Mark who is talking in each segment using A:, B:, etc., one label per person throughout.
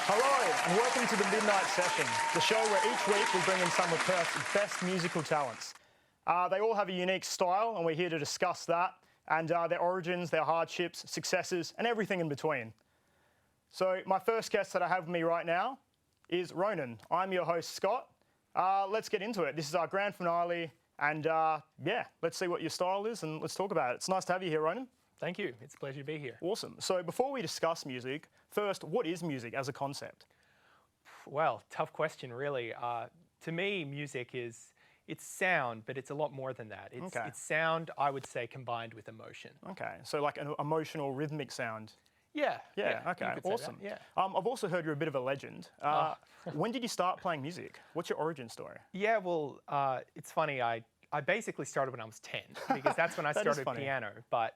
A: Hello and welcome to the Midnight Session, the show where each week we bring in some of Perth's best musical talents. They all have a unique style and we're here to discuss that and their origins, their hardships, successes and everything in between. So my first guest that I have with me right now is Ronan. I'm your host Scott. Let's get into it. This is our grand finale and yeah, let's see what your style is and let's talk about it. It's nice to have you here, Ronan.
B: Thank you. It's a pleasure to be here.
A: Awesome. So before we discuss music, first, what is music as a concept?
B: Well, tough question, really. To me, music it's sound, but it's a lot more than that. It's sound, I would say, combined with emotion.
A: Okay, so like an emotional, rhythmic sound.
B: Yeah.
A: Okay, awesome.
B: Yeah.
A: I've also heard you're a bit of a legend. When did you start playing music? What's your origin story?
B: Yeah, well, it's funny. I basically started when I was 10 because that's when I started piano. But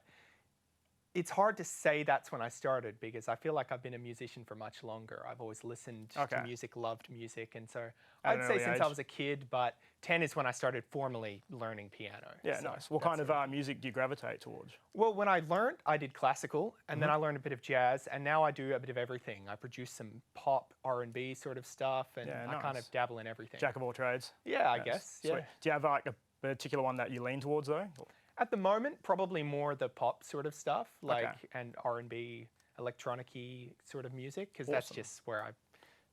B: it's hard to say that's when I started because I feel like I've been a musician for much longer. I've always listened to music, loved music, and so I'd say since I was a kid, but 10 is when I started formally learning piano.
A: Yeah, so nice. What kind of music do you gravitate towards?
B: Well, when I learned, I did classical, and then I learned a bit of jazz, and now I do a bit of everything. I produce some pop, R&B sort of stuff, and I kind of dabble in everything.
A: Jack of all trades?
B: Yeah, I guess. Yeah.
A: Sweet. Do you have like a particular one that you lean towards though?
B: At the moment, probably more the pop sort of stuff, and R&B, electronic-y sort of music, because that's just where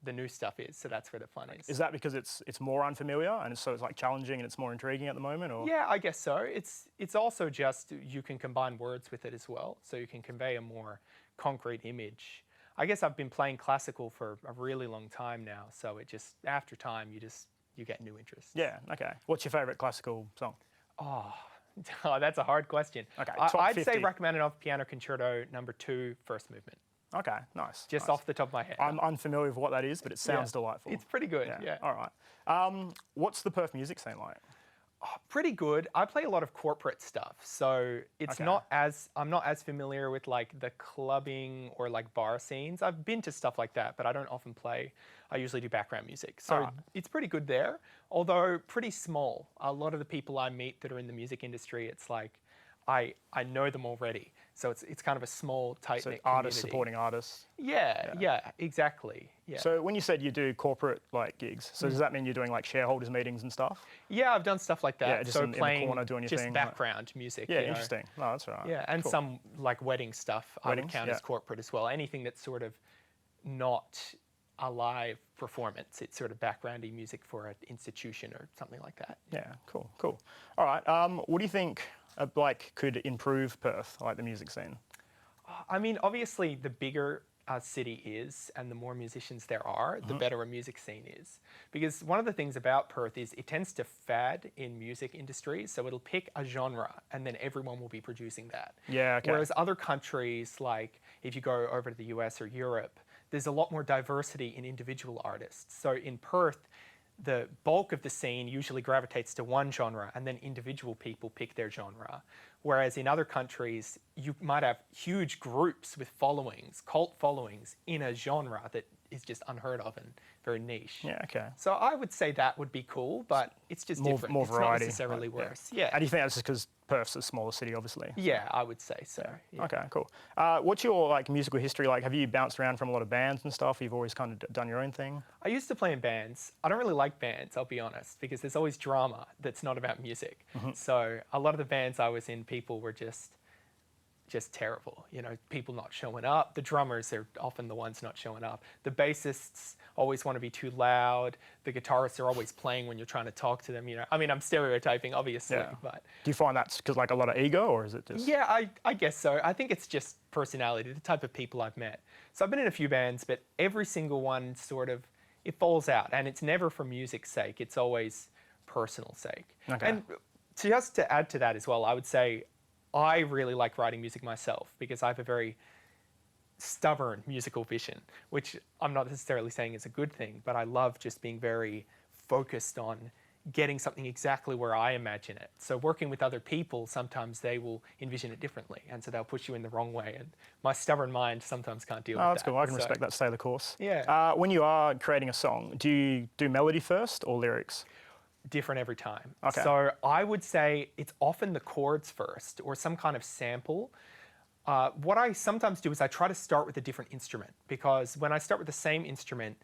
B: the new stuff is. So that's where the fun is.
A: Is that because it's more unfamiliar and so it's like challenging and it's more intriguing at the moment, or?
B: Yeah, I guess so. It's also just you can combine words with it as well, so you can convey a more concrete image. I guess I've been playing classical for a really long time now, so it just after time you get new interests.
A: Yeah. Okay. What's your favourite classical song?
B: Oh, that's a hard question.
A: Okay,
B: I'd say Rachmaninoff Piano Concerto No. 2, First Movement.
A: Okay, nice.
B: Just off the top of my head.
A: I'm unfamiliar with what that is, but it sounds delightful.
B: It's pretty good, yeah.
A: All right. What's the Perth music scene like?
B: Pretty good. I play a lot of corporate stuff, so it's I'm not as familiar with like the clubbing or like bar scenes. I've been to stuff like that, but I don't often play. I usually do background music, so it's pretty good there, although pretty small. A lot of the people I meet that are in the music industry, it's like I know them already, so it's kind of a small, tight-knit community.
A: Artists supporting artists.
B: Yeah, exactly. Yeah.
A: So when you said you do corporate like gigs, so does that mean you're doing like shareholders meetings and stuff?
B: Yeah, I've done stuff like that.
A: Yeah, just
B: so
A: in
B: playing
A: the corner doing your
B: just
A: thing.
B: background music.
A: Yeah, interesting. No, that's all right.
B: Yeah, and some like wedding stuff I would count as corporate as well. Anything that's sort of not a live performance. It's sort of backgroundy music for an institution or something like that.
A: Yeah, cool. All right. What do you think could improve Perth, like the music scene?
B: I mean, obviously, the bigger a city is and the more musicians there are, the better a music scene is. Because one of the things about Perth is it tends to fad in music industries, so it'll pick a genre and then everyone will be producing that.
A: Yeah, okay.
B: Whereas other countries, like if you go over to the US or Europe, there's a lot more diversity in individual artists. So in Perth, the bulk of the scene usually gravitates to one genre and then individual people pick their genre. Whereas in other countries, you might have huge groups with followings, cult followings in a genre that is just unheard of and very niche.
A: Yeah, okay.
B: So I would say that would be cool, but it's just different.
A: More variety.
B: It's not necessarily worse. Yeah.
A: And do you think that's just because Perth's a smaller city, obviously?
B: Yeah, I would say so. Yeah.
A: Okay, cool. What's your like musical history like? Have you bounced around from a lot of bands and stuff? You've always kind of done your own thing?
B: I used to play in bands. I don't really like bands, I'll be honest, because there's always drama that's not about music. So a lot of the bands I was in, people were just terrible. You know, people not showing up. The drummers are often the ones not showing up. The bassists always want to be too loud. The guitarists are always playing when you're trying to talk to them. You know, I mean, I'm stereotyping, obviously, but
A: do you find that's because like a lot of ego, or is it just?
B: Yeah, I guess so. I think it's just personality, the type of people I've met. So I've been in a few bands, but every single one sort of it falls out, and it's never for music's sake. It's always personal sake.
A: Okay.
B: And just to add to that as well, I would say I really like writing music myself because I have a very stubborn musical vision, which I'm not necessarily saying is a good thing, but I love just being very focused on getting something exactly where I imagine it. So working with other people, sometimes they will envision it differently, and so they'll push you in the wrong way. And my stubborn mind sometimes can't deal with that.
A: That's cool. I can respect that. Stay the course.
B: Yeah.
A: When you are creating a song, do you do melody first or lyrics?
B: Different every time.
A: Okay.
B: So I would say it's often the chords first or some kind of sample. What I sometimes do is I try to start with a different instrument, because when I start with the same instrument,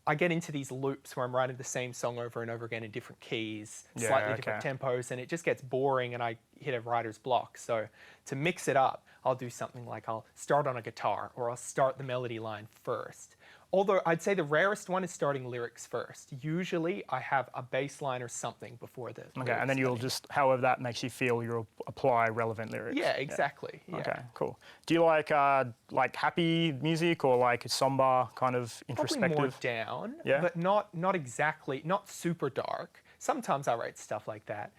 B: I get into these loops where I'm writing the same song over and over again in different keys,
A: Yeah,
B: slightly different tempos, and it just gets boring and I hit a writer's block. So to mix it up, I'll do something like I'll start on a guitar, or I'll start the melody line first. Although I'd say the rarest one is starting lyrics first. Usually I have a bass line or something before the
A: Okay, and then you'll just, however that makes you feel, you'll apply relevant lyrics.
B: Yeah, exactly. Yeah.
A: Okay, cool. Do you like happy music, or like somber kind of introspective?
B: Probably more down,
A: Yeah?
B: but not exactly, not super dark. Sometimes I write stuff like that.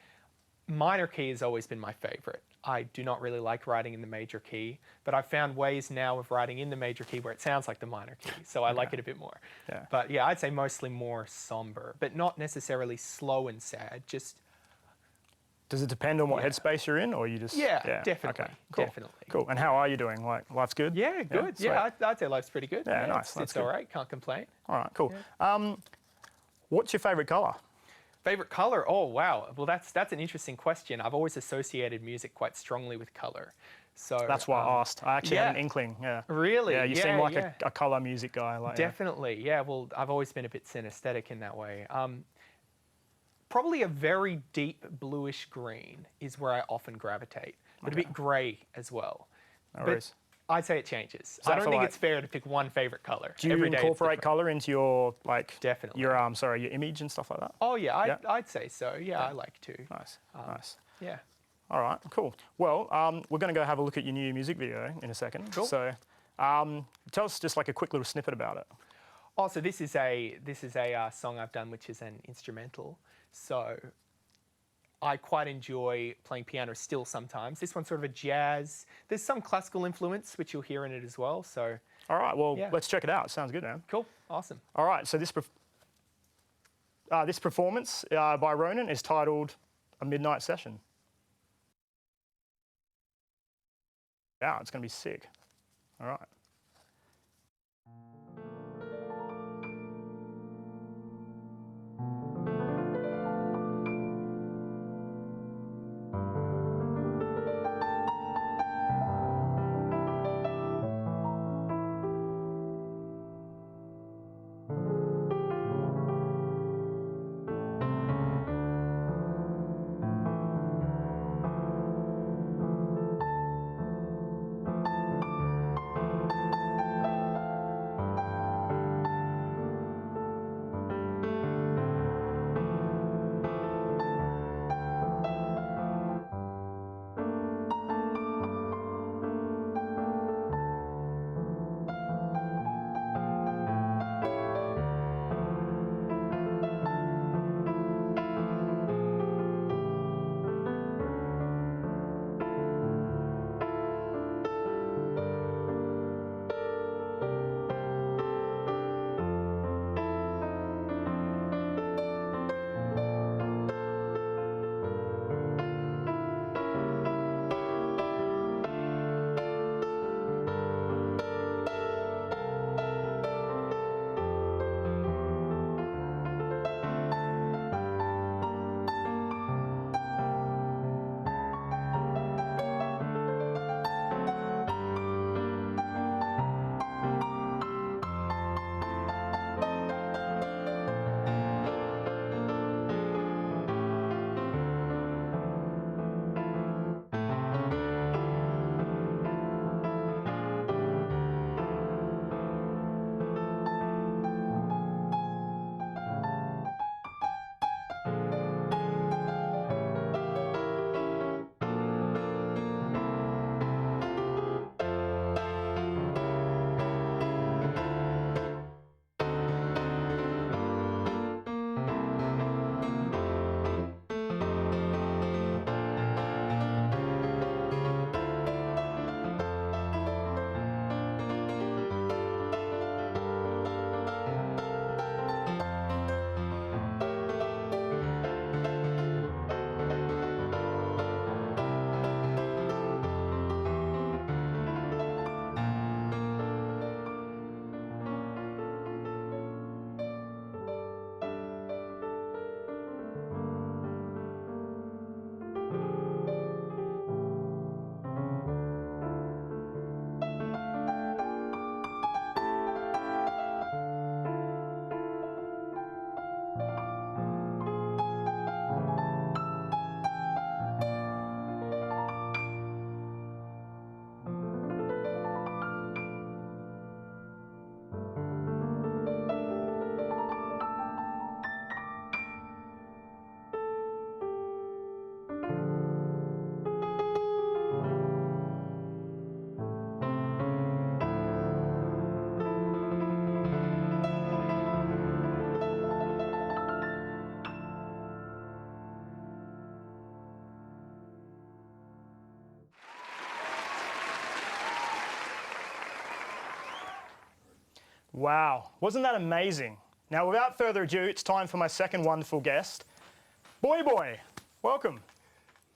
B: Minor key has always been my favorite. I do not really like writing in the major key, but I've found ways now of writing in the major key where it sounds like the minor key, so I like it a bit more.
A: Yeah.
B: But yeah, I'd say mostly more somber, but not necessarily slow and sad, just...
A: Does it depend on what headspace you're in, or you just...
B: Yeah, definitely.
A: Okay, cool.
B: Definitely.
A: Cool. And how are you doing? Like, life's good?
B: Yeah, good. Yeah, I'd say life's pretty good.
A: Yeah, nice.
B: It's all right, can't complain.
A: All right, cool. What's your favourite colour?
B: Favorite color? Oh, wow. Well, that's an interesting question. I've always associated music quite strongly with color. So
A: That's why I asked. I actually had an inkling, yeah.
B: Really?
A: Yeah, you seem like a colour music guy. Like,
B: Definitely, yeah. Well, I've always been a bit synesthetic in that way. Probably a very deep bluish green is where I often gravitate, but a bit grey as well.
A: No worries.
B: I'd say it changes.
A: that
B: I don't
A: for
B: think
A: like-
B: it's fair to pick one favorite color.
A: Do you
B: Every day it's
A: incorporate
B: different.
A: colour into your, like...
B: Definitely.
A: Your, your image and stuff like that?
B: Oh, yeah,
A: Yeah?
B: I'd say so. Yeah, I like to.
A: Nice, nice.
B: Yeah.
A: All right, cool. Well, we're going to go have a look at your new music video in a second.
B: Cool.
A: So, tell us just like a quick little snippet about it.
B: Oh, so this is a song I've done, which is an instrumental. So I quite enjoy playing piano still sometimes. This one's sort of a jazz. There's some classical influence, which you'll hear in it as well. So
A: All right, well, let's check it out. Sounds good, man.
B: cool, awesome.
A: All right, so this performance by Ronan is titled A Midnight Session. Yeah, it's going to be sick. All right. Wow, wasn't that amazing? Now, without further ado, it's time for my second wonderful guest, BoyBoy. Welcome.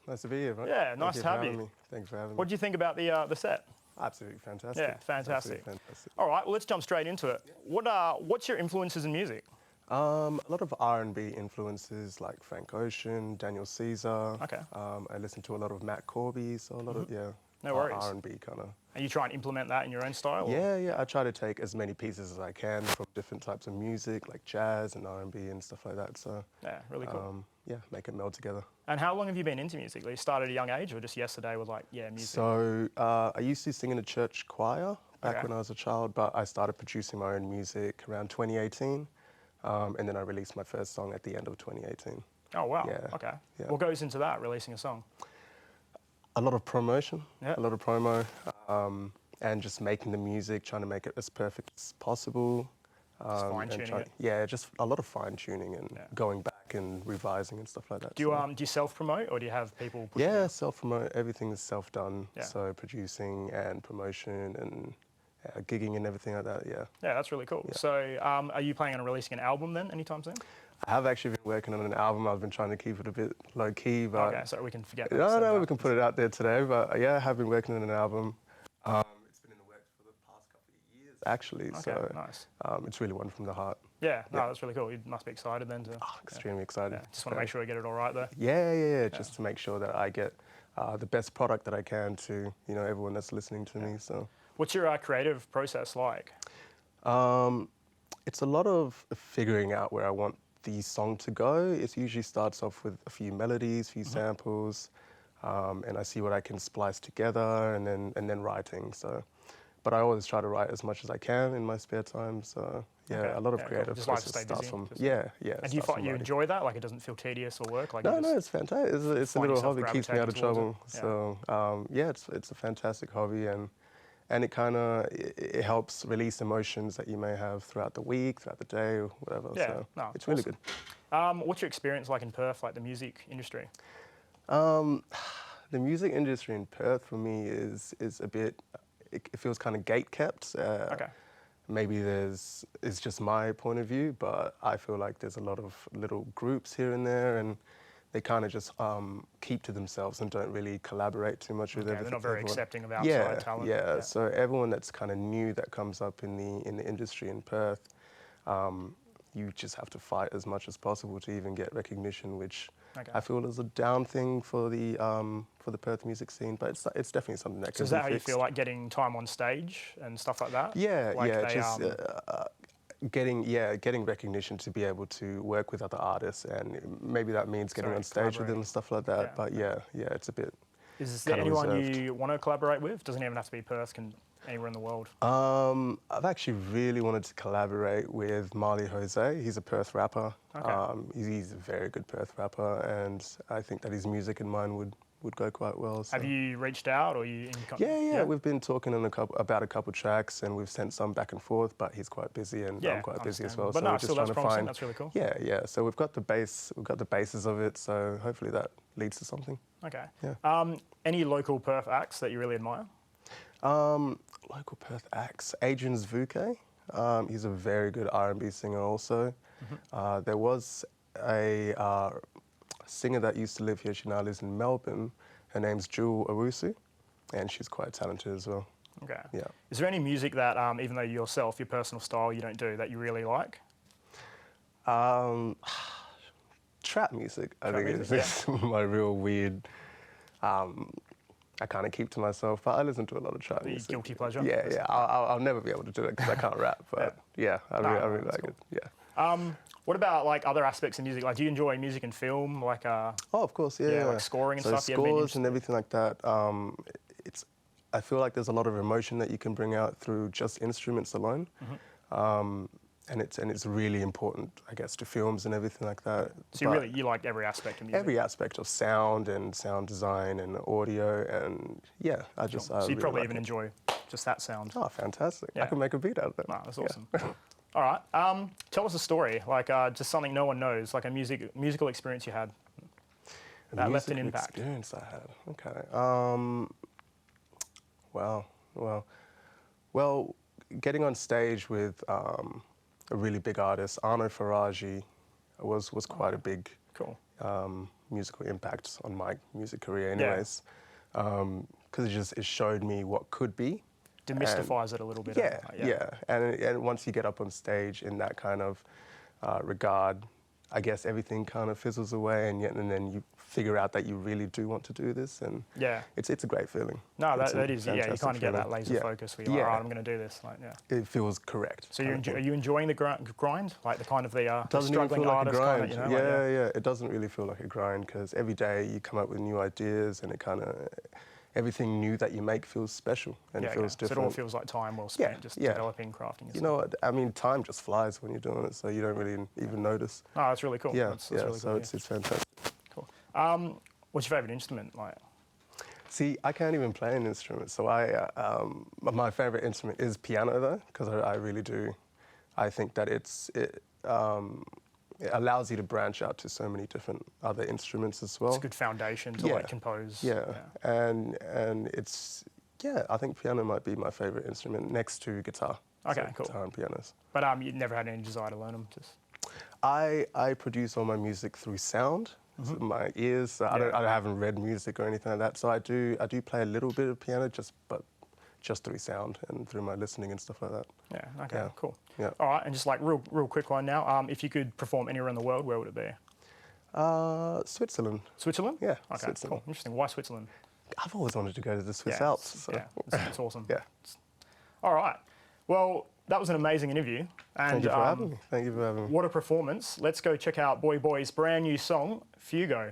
C: Nice to be here, mate.
A: Yeah, nice
C: Thank
A: to have
C: for having
A: you.
C: me. Thanks for having
A: What
C: me.
A: do you think about the set?
C: Absolutely fantastic.
A: Yeah, fantastic.
C: Absolutely fantastic.
A: All right, well, let's jump straight into it. What's your influences in music?
C: A lot of R&B influences like Frank Ocean, Daniel Caesar.
A: Okay.
C: I listen to a lot of Matt Corby, so a lot of
A: No worries.
C: R&B kind of.
A: And you try and implement that in your own style? or-
C: Yeah. I try to take as many pieces as I can from different types of music, like jazz and R&B and stuff like that. So
A: Yeah, really cool.
C: make it meld together.
A: And how long have you been into music? Like, you started at a young age, or just yesterday with music?
C: So I used to sing in a church choir back
A: Okay.
C: when I was a child, but I started producing my own music around 2018, and then I released my first song at the end of 2018.
A: Oh wow.
C: Yeah,
A: Okay.
C: yeah.
A: What goes into that? Releasing a song?
C: A lot of promotion,
A: Yeah.
C: a lot of promo, and just making the music, trying to make it as perfect as possible.
A: fine-tuning it.
C: Yeah, just a lot of fine tuning and
A: Yeah.
C: going back and revising and stuff like that.
A: Do you self promote, or do you have people? Pushing
C: Yeah,
A: you?
C: self promote. Everything is self done.
A: Yeah.
C: So producing and promotion and gigging and everything like that. Yeah.
A: Yeah, that's really cool.
C: Yeah.
A: So, are you planning on releasing an album then anytime soon?
C: I have actually been working on an album. I've been trying to keep it a bit low key, but
A: Okay, so we can forget. that you said
C: no,
A: that.
C: we can put it out there today. But yeah, I have been working on an album. It's been in the works for the past couple of years, actually.
A: Okay,
C: So
A: nice.
C: it's really one from the heart.
A: Yeah, no,
C: yeah.
A: that's really cool. You must be excited then to.
C: Extremely excited.
A: Yeah, just want to make sure we get it all right there.
C: Yeah. Just to make sure that I get the best product that I can to everyone that's listening to me. So
A: What's your creative process like?
C: it's a lot of figuring out where I want the song to go. It usually starts off with a few melodies, few samples, and I see what I can splice together, and then writing. So, but I always try to write as much as I can in my spare time. So yeah,
A: Okay,
C: a lot of
A: yeah, cool.
C: creative
A: Just like to
C: process
A: stay
C: starts
A: busy,
C: from
A: just-
C: yeah.
A: And do you
C: starts
A: find
C: from
A: you
C: writing.
A: enjoy that? Like, it doesn't feel tedious or work? Like,
C: No,
A: you
C: no,
A: just,
C: it's fantastic. It's a
A: find
C: little
A: yourself
C: hobby, keeps me out of
A: gravitating towards
C: trouble.
A: it? Yeah.
C: So it's a fantastic hobby, and it kind of it helps release emotions that you may have throughout the week, throughout the day, or whatever.
A: Yeah,
C: So
A: no,
C: it's really
A: awesome.
C: good.
A: What's your experience like in Perth, like the music industry?
C: The music industry in Perth for me is a bit. It feels kind of gate kept.
A: Okay.
C: Maybe it's just my point of view, but I feel like there's a lot of little groups here and there, and they kind of just keep to themselves and don't really collaborate too much with
A: Okay, they're
C: everything.
A: not very
C: everyone.
A: accepting of outside talent.
C: Yeah. So everyone that's kind of new that comes up in the industry in Perth, you just have to fight as much as possible to even get recognition, which
A: Okay.
C: I feel is a down thing for the Perth music scene. But it's definitely something that
A: So
C: can
A: is
C: be
A: that how you
C: fixed.
A: feel like getting time on stage and stuff like that?
C: Yeah,
A: Like
C: yeah,
A: they,
C: just getting recognition to be able to work with other artists, and maybe that means getting
A: Sorry,
C: on stage with them
A: collaborating.
C: and stuff like that.
A: Yeah,
C: But yeah, it's a bit.
A: Is there
C: kinda
A: anyone
C: reserved.
A: you want to collaborate with? Doesn't even have to be Perth, can anywhere in the world.
C: I've actually really wanted to collaborate with Marley Jose. He's a Perth rapper.
A: Okay.
C: He's a very good Perth rapper, and I think that his music and mine would go quite well. So.
A: Have you reached out, or you?
C: Yeah. We've been talking on about a couple tracks, and we've sent some back and forth. But he's quite busy, and
A: Yeah,
C: I'm quite busy as
A: understandable.
C: well.
A: But
C: so
A: no,
C: we're
A: still
C: just trying
A: that's
C: to
A: promising.
C: find.
A: That's really cool.
C: Yeah. So we've got the bases of it. So hopefully that leads to something.
A: Okay.
C: Yeah.
A: Any local Perth acts that you really admire?
C: Local Perth acts. Adrian Zvuke. He's a very good R&B singer also. There was a singer that used to live here. She now lives in Melbourne. Her name's Jewel Owusu, and she's quite talented as well.
A: Okay.
C: Yeah.
A: Is there any music that, even though yourself, your personal style, you don't do, that you really like?
C: Trap music, I
A: Trap
C: think
A: music,
C: is my real weird. I kind of keep to myself, but I listen to a lot of trap
A: The
C: music.
A: guilty pleasure?
C: Yeah. I'll never be able to do it because I can't rap. But yeah, I really
A: that's
C: like
A: cool.
C: it. Yeah.
A: What about like other aspects of music? Like, do you enjoy music and film? Like,
C: Oh, of course, yeah.
A: Yeah, like scoring and
C: so
A: stuff, you ever been
C: scores and everything like that. I feel like there's a lot of emotion that you can bring out through just instruments alone. And it's really important, I guess, to films and everything like that.
A: so
C: But
A: you like every aspect of music?
C: every aspect of sound and sound design and audio, and yeah, I just.
A: So
C: I
A: you
C: really
A: probably
C: like
A: even
C: it.
A: enjoy just that sound.
C: Oh, fantastic!
A: Yeah.
C: I can make a beat out of that.
A: No, that's
C: Yeah.
A: awesome. All right. Tell us a story, like just something no one knows, like a musical experience you had
C: A
A: that left an
C: musical
A: impact.
C: experience I had. Okay. Well, getting on stage with a really big artist, Arno Faraji, was quite a big
A: Cool.
C: musical impact on my music career anyways. Because it showed me what could be.
A: Demystifies it a little bit.
C: Yeah. And once you get up on stage in that kind of regard, I guess everything kind of fizzles away, and then you figure out that you really do want to do this, and it's a great feeling.
A: No, that is, you kind of get that laser focus where you're like, all right, I'm going to do this.
C: It feels correct.
A: So are you enjoying the grind? Like the kind of the
C: Doesn't even
A: struggling
C: feel like
A: artist
C: a grind.
A: kind of,
C: It doesn't really feel like a grind, because every day you come up with new ideas, and it kind of, everything new that you make feels special and feels different.
A: So it all feels like time well spent just developing, crafting yourself.
C: You know what, I mean, time just flies when you're doing it, so you don't really even notice.
A: Oh, that's really cool. That's really
C: so
A: cool,
C: it's fantastic.
A: Cool. What's your favourite instrument?
C: See, I can't even play an instrument, so my favourite instrument is piano though, because I really do. I think that it allows you to branch out to so many different other instruments as well.
A: It's a good foundation to compose.
C: And it's, I think piano might be my favourite instrument next to guitar.
A: Okay,
C: so
A: cool.
C: Guitar and pianos.
A: But you never had any desire to learn them?
C: I produce all my music through sound. So my ears. I haven't read music or anything like that. So I do play a little bit of piano, just through sound and through my listening and stuff like that.
A: Yeah. Okay. Cool.
C: Yeah.
A: All right. And just like real quick one now. If you could perform anywhere in the world, where would it be?
C: Switzerland.
A: Switzerland?
C: Yeah.
A: Okay.
C: Switzerland.
A: Cool. Interesting. Why Switzerland?
C: I've always wanted to go to the Swiss Alps. So.
A: Yeah. It's awesome.
C: Yeah.
A: All right. Well, that was an amazing interview. And,
C: Thank you for having me. Thank you for having me.
A: What a performance. Let's go check out BoyBoy's brand new song, Fuego.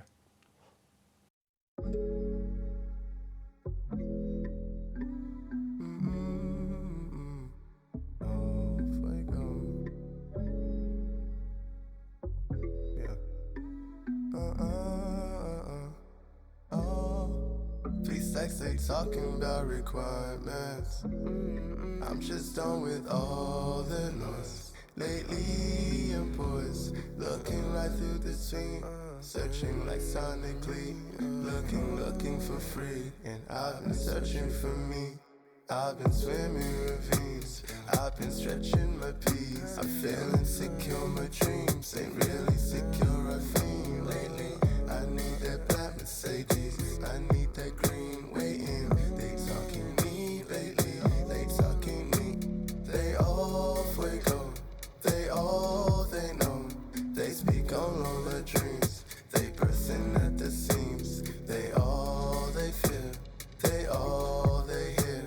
D: They talking about requirements. I'm just done with all the noise. Lately I'm poised, looking right through the scene, searching like sonically, looking for free. And I've been searching for me. I've been swimming ravines, I've been stretching my peas. I'm feeling secure, my dreams ain't really secure. I feel lately I need that black Mercedes, I need that green waiting. They talking me lately, they talking me. They all Fuego, they all they know. They speak on all my dreams, they bursting at the seams. They all they feel, they all they hear.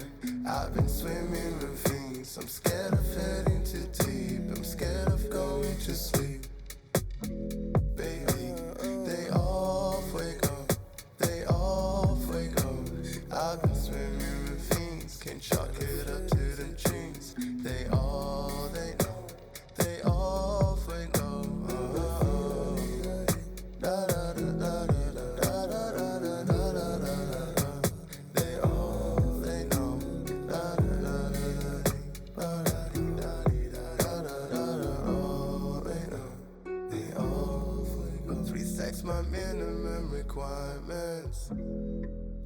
D: I've been swimming ravines, I'm scared of heading too deep, I'm scared of going to sleep. Baby, they all Fuego, they all Fuego. I've been swimming ravines, can't chalk it up to them dreams. They all they know, they all Fuego. Da da da da da da da da da da da da. They all they know, da da da da da da da da da da. All they know, they all Fuego. 3 stacks my minimum requirements.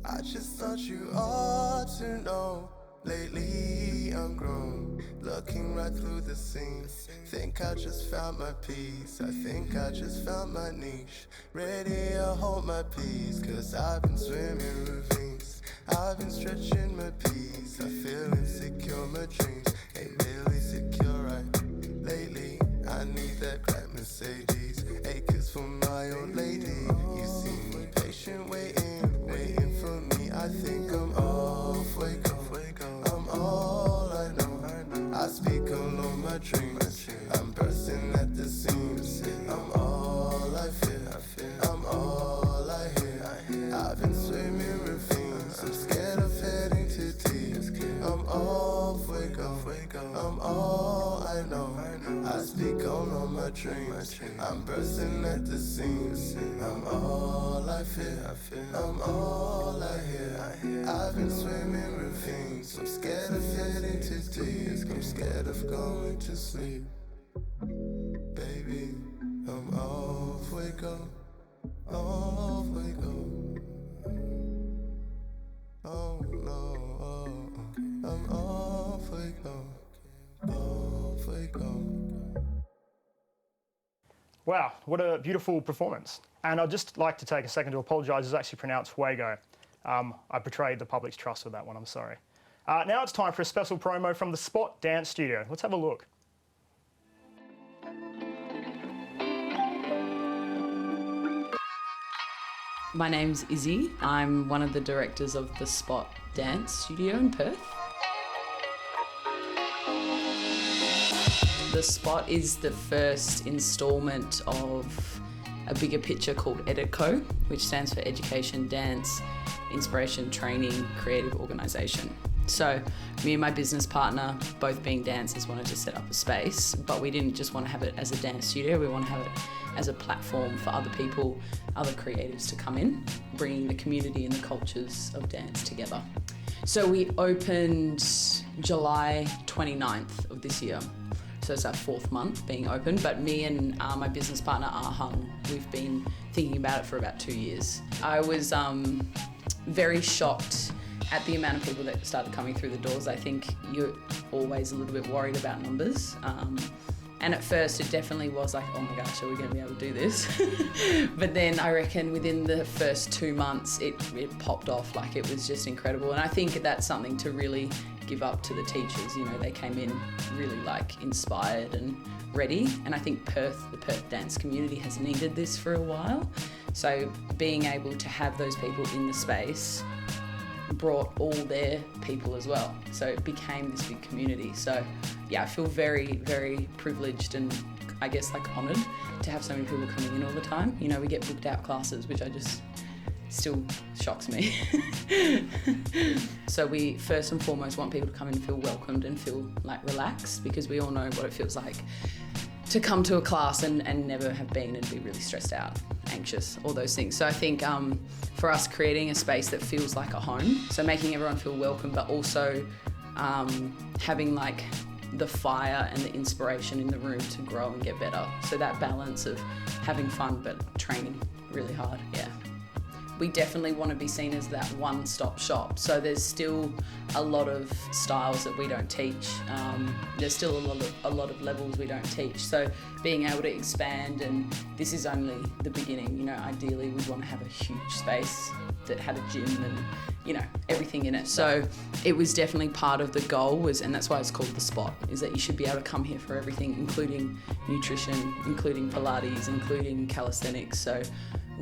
D: I just thought you ought to know. Lately I'm grown, looking right through the scenes. Think I just found my peace, I think I just found my niche. Ready to hold my peace, cause I've been swimming ravines. I've been stretching my peace, I feel insecure, my dreams ain't really secure, right? Lately, I need that black Mercedes, acres for my old lady. You see me patient, waiting for me. I think I'm all Fuego. I'm all I know. I speak alone my dreams. I'm bursting at the seams. I'm all I feel. I'm all I hear. I've been swimming ravines. I'm scared of heading too deep. I'm all Fuego. I'm all I know. I speak on my dreams. I'm bursting at the seams. I'm all I feel. I'm all I hear. I've been swimming ravines. I'm scared of heading too deep. I'm scared of going to sleep. Baby, I'm all Fuego. All Fuego. Oh no, I'm all Fuego.
A: Wow, what a beautiful performance. And I'd just like to take a second to apologise. It's actually pronounced Fuego. I betrayed the public's trust with that one, I'm sorry. Now it's time for a special promo from the Spot Dance Studio. Let's have a look.
E: My name's Izzy. I'm one of the directors of the Spot Dance Studio in Perth. The Spot is the first instalment of a bigger picture called EDITCO, which stands for Education, Dance, Inspiration, Training, Creative Organisation. So me and my business partner, both being dancers, wanted to set up a space, but we didn't just want to have it as a dance studio, we want to have it as a platform for other people, other creatives to come in, bringing the community and the cultures of dance together. So we opened July 29th of this year. So it's our 4th month being open, but me and my business partner, Ahung, we've been thinking about it for about 2 years. I was very shocked at the amount of people that started coming through the doors. I think you're always a little bit worried about numbers. And at first it definitely was like, oh my gosh, are we going to be able to do this? But then I reckon within the first 2 months, it popped off. Like, it was just incredible. And I think that's something to really give up to the teachers. You know, they came in really like inspired and ready. And I think the Perth dance community has needed this for a while. So being able to have those people in the space brought all their people as well. So it became this big community. So yeah, I feel very, very privileged and I guess like honoured to have so many people coming in all the time. You know, we get booked out classes, which I just still shocks me. So we first and foremost want people to come in and feel welcomed and feel like relaxed, because we all know what it feels like to come to a class and never have been and be really stressed out, anxious, all those things. So I think for us, creating a space that feels like a home, so making everyone feel welcome, but also having like the fire and the inspiration in the room to grow and get better. So that balance of having fun but training really hard, yeah. We definitely want to be seen as that one-stop shop. So there's still a lot of styles that we don't teach. There's still a lot of levels we don't teach. So being able to expand, and this is only the beginning. You know, ideally we'd want to have a huge space that had a gym and, you know, everything in it. So it was definitely part of the goal and that's why it's called the Spot, is that you should be able to come here for everything, including nutrition, including Pilates, including calisthenics. So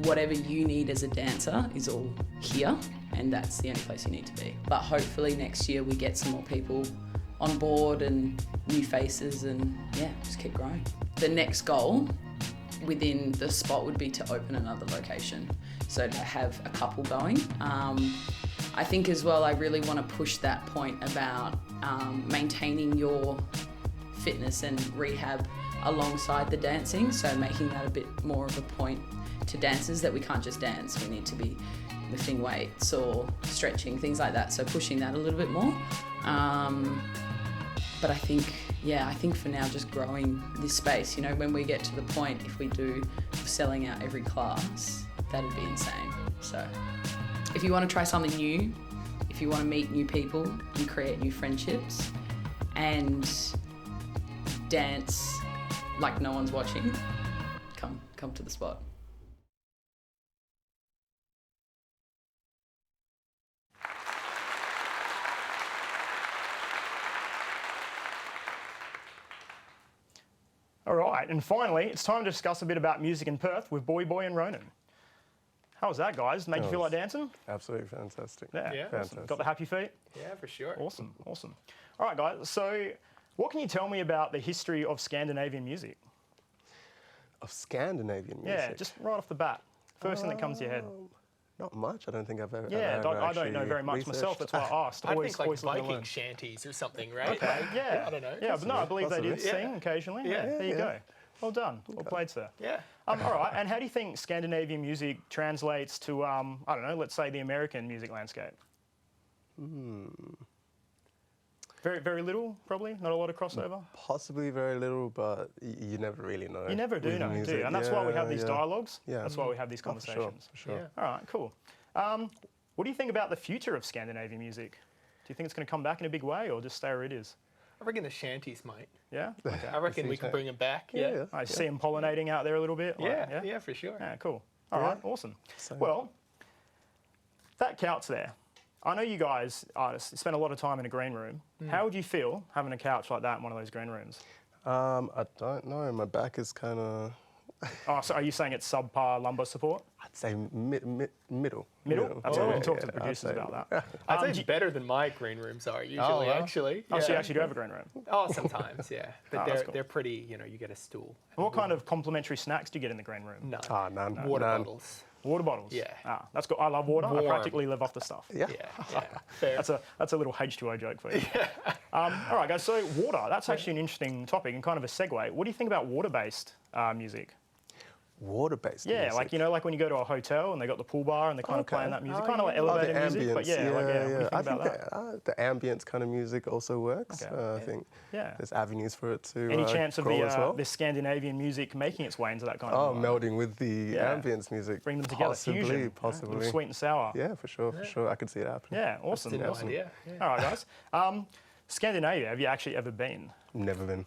E: whatever you need as a dancer is all here, and that's the only place you need to be. But hopefully next year we get some more people on board and new faces, and yeah, just keep growing. The next goal within the Spot would be to open another location, so to have a couple going. I think as well, I really want to push that point about maintaining your fitness and rehab alongside the dancing, so making that a bit more of a point to dancers, that we can't just dance, we need to be lifting weights or stretching, things like that, so pushing that a little bit more. But I think for now just growing this space. You know, when we get to the point, if we do selling out every class, that'd be insane. So if you want to try something new, if you want to meet new people and create new friendships and dance like no one's watching, come to the Spot.
A: All right, and finally, it's time to discuss a bit about music in Perth with BoyBoy and Ronan. How was that, guys? Make you feel like dancing?
C: Absolutely fantastic.
B: Yeah.
A: Awesome.
C: Fantastic.
A: Got the happy feet?
B: Yeah, for sure.
A: Awesome, awesome. All right, guys, so what can you tell me about the history of Scandinavian music?
C: Of Scandinavian music?
A: Yeah, just right off the bat. First thing that comes to your head.
C: Not much. I don't think I've ever.
A: Yeah,
C: ever
A: I don't know
C: actually
A: very much myself.
C: researched.
A: That's why I asked.
B: I
A: Always,
B: think like
A: always looking to
B: Viking
A: learn.
B: shanties or something, right?
A: Okay, yeah.
B: I don't know.
A: Yeah, but no, I believe they did
C: Possibly.
A: sing occasionally.
B: Yeah.
A: There you
C: Yeah.
A: go. Well done. Well played, sir.
B: Yeah.
A: All right, and how do you think Scandinavian music translates to, I don't know, let's say the American music landscape? Very, very little, probably? Not a lot of crossover?
C: Possibly very little, but you never really know.
A: You never do
C: with
A: know, do
C: music.
A: you? And that's why we have these
C: Yeah.
A: dialogues.
C: Yeah.
A: That's why we have these
C: Oh, for sure,
A: conversations.
C: for sure.
B: Yeah.
A: All right, cool. What do you think about the future of Scandinavian music? Do you think it's going to come back in a big way or just stay where it is?
B: I reckon the shanties, mate.
A: Yeah?
B: I reckon we can bring them back. Yeah.
A: I see them pollinating out there a little bit. like,
B: Yeah, for sure.
A: Yeah, cool. All right, awesome.
C: So-
A: Well, that couch there. I know you guys artists spend a lot of time in a green room. How would you feel having a couch like that in one of those green rooms?
C: I don't know. My back is kind of,
A: Oh, so are you saying it's subpar lumbar support?
C: I'd say middle.
A: Middle? That's what we can talk to the
C: I'd
A: producers
C: say-
A: about that.
B: I'd say it's better than my green rooms are usually,
C: wow.
B: actually.
A: Oh, so you
B: Yeah.
A: actually do have a green room.
B: Oh, sometimes, yeah. But
A: Oh,
B: they're,
A: that's cool.
B: they're pretty, you know, you get a stool.
A: And what kind of complimentary snacks do you get in the green room?
B: None.
C: Ah, none.
B: Water
C: none.
B: bottles.
A: Water bottles.
B: Yeah.
A: Ah, that's good. I love water. I
B: Warm.
A: practically live off the stuff.
C: Yeah.
B: Yeah. Fair.
A: That's a little H2O joke for you. All right, guys. So water. That's actually an interesting topic and kind of a segue. What do you think about water-based music?
C: Water-based
A: Yeah,
C: music.
A: like, you know, like when you go to a hotel and they got the pool bar and they're kind of playing that music, kind of like elevator
C: the
A: music, but
C: ambience.
A: yeah, like, yeah. What do you think
C: I
A: about
C: think
A: that?
C: the ambience kind of music also works.
A: Okay.
C: I think
A: Yeah.
C: there's avenues for it to
A: Any chance of
C: grow as well.
A: the Scandinavian music making its way into that kind
C: Oh,
A: of
C: melding with the
A: Yeah.
C: ambience music.
A: bring them together,
C: Possibly,
A: fusion, you know,
C: possibly.
A: little sweet and sour.
C: Yeah, for sure. I could see it happening.
A: Yeah, awesome.
B: Didn't know
A: awesome.
B: idea. Yeah.
A: All right, guys. Scandinavia, have you actually ever been?
C: Never been.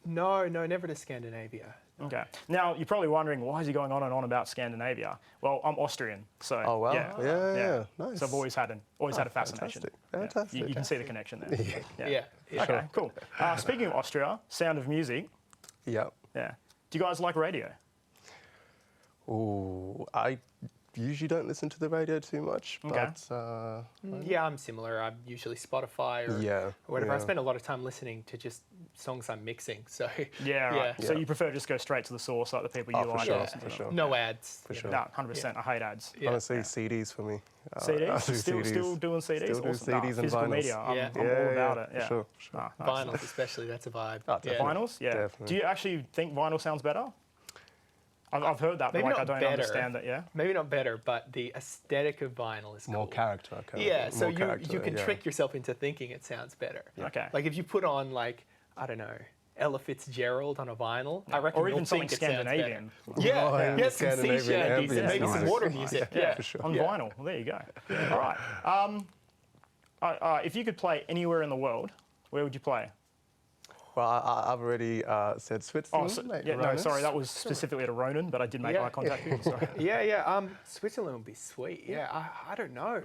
B: No, never to Scandinavia.
A: Okay. Now, you're probably wondering, why is he going on and on about Scandinavia? Well, I'm Austrian, so
C: Oh, wow.
A: yeah.
C: Yeah. Nice.
A: So I've always had a fascination.
C: Fantastic.
A: You can see the connection there.
B: Yeah.
A: Okay, cool. Speaking of Austria, Sound of Music.
C: Yeah.
A: Yeah. Do you guys like radio?
C: Ooh, I usually don't listen to the radio too much,
A: Okay.
C: but
B: Yeah, I'm similar. I'm usually Spotify or
C: Yeah,
B: whatever. I
C: yeah.
B: spend a lot of time listening to just songs I'm mixing. So
A: Yeah, right. So
C: Yeah.
A: you prefer to just go straight to the source, like the people you
C: Oh, for
A: like.
C: sure,
A: and listen to
C: for
A: them?
C: sure.
B: no ads.
C: For
B: you
C: sure.
B: know.
A: No, 100%. I hate ads.
B: Yeah.
C: honestly, CDs for me.
A: CDs?
C: I do
A: Still doing CDs?
C: Still do
A: Awesome. Nah,
C: CDs and
A: physical
C: vinyls.
A: media. I'm
B: Yeah.
A: all about it.
C: for
A: Yeah.
C: sure.
A: Ah, nice.
B: Vinyls, especially, that's a vibe.
C: Oh,
B: yeah.
C: definitely.
A: Vinyls? Yeah.
C: Definitely.
A: Do you actually think vinyl sounds better? I've heard that, but
B: Maybe
A: like, I
B: not
A: don't
B: better.
A: understand that. Yeah.
B: Maybe not better, but the aesthetic of vinyl is
C: More
B: cool.
C: character. Kind
B: Yeah,
C: of,
B: so
C: more
B: you
C: character,
B: can
C: yeah.
B: trick yourself into thinking it sounds better.
A: Okay.
B: Like if you put on like, I don't know, Ella Fitzgerald on a vinyl, I reckon
A: Or
B: you'll
A: even something
B: think it sounds better.
A: Scandinavian.
B: Yeah,
C: Oh, yeah,
B: yeah, some sea
C: Scandinavian
B: shanties and
C: ambience
B: maybe some
C: music.
B: water music.
A: Yeah,
B: Yeah,
C: for sure.
A: on
B: Yeah.
A: vinyl. Well, there you go. All right. If you could play anywhere in the world, where would you play?
C: Well, I've already said Switzerland.
A: Oh,
C: mate,
A: yeah, no,
C: Ronan.
A: sorry, that was specifically to Ronan, but I did make
B: Yeah.
A: eye contact with you. Sorry.
B: Yeah. Switzerland would be sweet. Yeah, I don't know.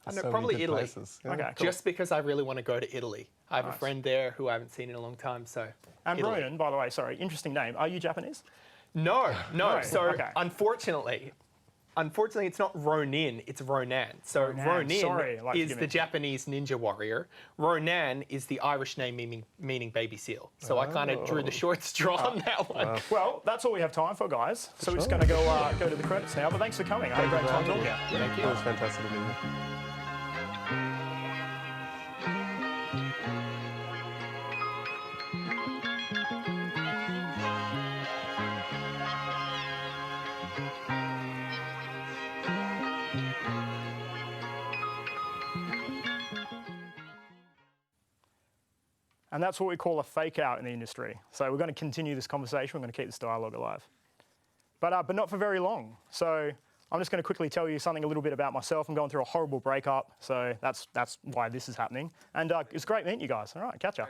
B: I
C: There's
B: know,
C: so many
B: probably
C: good
B: Italy.
C: places, yeah.
A: Okay, cool.
B: Just because I really want to go to Italy. I have a friend there who I haven't seen in a long time, so.
A: And
B: Italy.
A: Ronan, by the way, sorry, interesting name. Are you Japanese?
B: No.
A: No,
B: So
A: okay.
B: unfortunately, it's not Ronin, it's Ronan. So Ronin
A: sorry, like,
B: is
A: forgive
B: the
A: me.
B: Japanese ninja warrior. Ronan is the Irish name meaning baby seal. So I kind of drew the short straw on that one.
A: Well, that's all we have time for, guys. So we're just going to go to the credits now. But thanks for coming. I had a great time talking to you.
B: Thank
C: It
B: you.
C: was fantastic to be here.
A: And that's what we call a fake out in the industry. So we're going to continue this conversation. We're going to keep this dialogue alive. But not for very long. So I'm just going to quickly tell you something a little bit about myself. I'm going through a horrible breakup. So that's why this is happening. And it's great meeting you guys. All right, catch ya.